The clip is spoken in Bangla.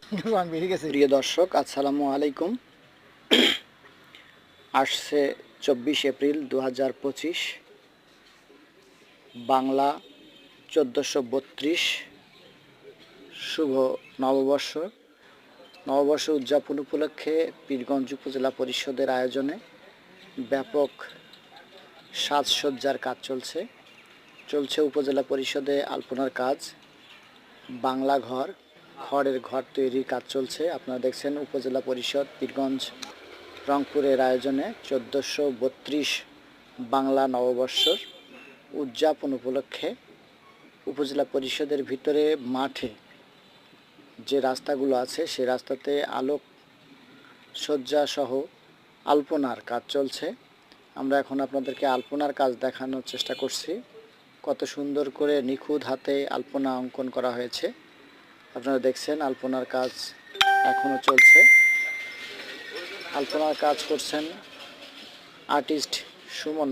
প্রিয় দর্শক, আসসালামু আলাইকুম। আসছে 24 এপ্রিল 2025, বাংলা 1432 শুভ নববর্ষ। নববর্ষ উদযাপন উপলক্ষে পীরগঞ্জ উপজেলা পরিষদের আয়োজনে ব্যাপক সাজসজ্জার কাজ চলছে উপজেলা পরিষদে আলপনার কাজ, বাংলা ঘর, খড়ের ঘর তৈরির কাজ চলছে। আপনারা দেখছেন উপজেলা পরিষদ পীরগঞ্জ রংপুরের আয়োজনে 1432 বাংলা নববর্ষর উদযাপন উপলক্ষে উপজেলা পরিষদের ভিতরে মাঠে যে রাস্তাগুলো আছে সেই রাস্তাতে আলোক সজ্জা সহ আলপনার কাজ চলছে। আমরা এখন আপনাদেরকে আলপনার কাজ দেখানোর চেষ্টা করছি। কত সুন্দর করে নিখুঁত হাতে আলপনা অঙ্কন করা হয়েছে। আপনারা দেখছেন আলপনার কাজ এখনও চলছে। আলপনার কাজ করছেন আর্টিস্ট সুমন।